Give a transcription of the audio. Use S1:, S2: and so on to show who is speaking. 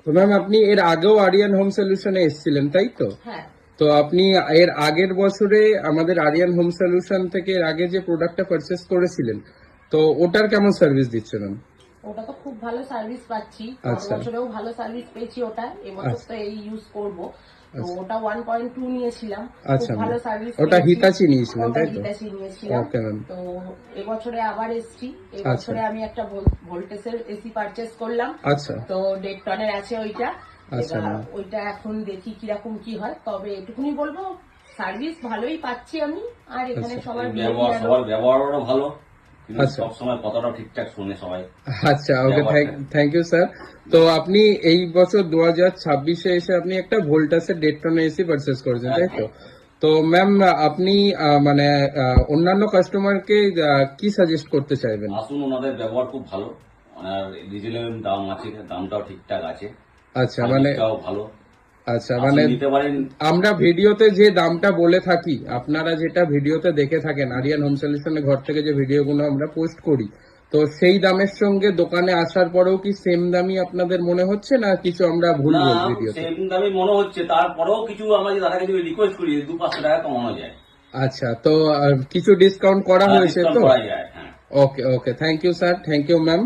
S1: তো ম্যাম আপনি এর আগেও আরিয়ান হোম সলিউশনে এসেছিলেন তাই তো?
S2: হ্যাঁ।
S1: তো আপনি এর আগের বছরে আমাদের আরিয়ান হোম সলিউশন থেকে এর আগে যে প্রোডাক্টটা পারচেস করেছিলেন, তো ওটার কেমন সার্ভিস দিচ্ছে ম্যাম?
S2: ওটা তো খুব ভালো সার্ভিস পাচ্ছি, গত
S1: আচ্ছা
S2: বছরেও ভালো সার্ভিস পেয়েছি ওটা, এবছর
S1: আচ্ছা
S2: তো এই ইউজ করব। তো
S1: আচ্ছা
S2: ওটা 1.2 নিয়েছিলাম, খুব
S1: আচ্ছা
S2: ভালো
S1: ম্যাম,
S2: সার্ভিস
S1: ওটা
S2: পেয়েছি।
S1: হিতাচি নিয়েছিলেন
S2: ওটা
S1: তাই তো?
S2: হিতাচি নিয়েছিলাম।
S1: Okay ma'am.
S2: তো এবছরে আবার এসছি,
S1: আচ্ছা
S2: এবছরে আমি একটা ভোল্টেজের এসি পারচেস করলাম।
S1: আচ্ছা
S2: তো 1.5 টনের আছে ওইটা।
S1: আচ্ছা
S2: এবার
S1: ম্যাম।
S2: ওইটা এখন দেখি কিরকম কি হয়, তবে এটুকুনি বলবো সার্ভিস ভালোই পাচ্ছি আমি। আর এখানে
S1: আচ্ছা
S2: সবার
S3: সবার ব্যবহারও ভালো, কিন্তু
S1: আচ্ছা
S3: সবসময় কথাটা ঠিকঠাক শুনে সবাই।
S1: আচ্ছা ওকে,
S3: ব্যবহারটা
S1: থ্যাংক ইউ স্যার। তো আপনি এই বছর 2026-এ এসে আপনি একটা ভোল্টাসের 1.5 টনের এসি পারচেস করেছেন তাই তো? তো ম্যাম আপনি মানে অন্যান্য কাস্টমারকে কি সাজেস্ট করতে চাইবেন?
S3: আসুন, ওনাদের ব্যবহার খুব ভালো, আর রিজনেবল দাম আছে, দামটাও ঠিকঠাক আছে,
S1: আচ্ছা মানে
S3: সার্ভিসটাও ভালো।
S1: আচ্ছা
S3: আসুন,
S1: মানে
S3: নিতে পারেন।
S1: আমরা ভিডিওতে যে দামটা বলে থাকি, আপনারা যেটা ভিডিওতে দেখে থাকেন আরিয়ান হোম সলিউশনের ঘর থেকে যে ভিডিওগুলো আমরা পোস্ট করি, তো সেই দামের সঙ্গে দোকানে আসার পরেও কি সেম দামই আপনাদের মনে হচ্ছে না কিছু আমরা ভুল
S3: না,
S1: বল ভিডিওতে?
S3: সেম দামই মনে হচ্ছে, তারপরেও কিছু আমরা যে দাদাকে যদি রিকোয়েস্ট করি 2-500 টাকা কমানো যায়।
S1: আচ্ছা তো কিছু ডিসকাউন্ট করা হয়েছে
S3: ডিসকাউন্ট
S1: তো?
S3: করা যায়, হ্যাঁ।
S1: Okay okay, thank you sir, thank you ma'am.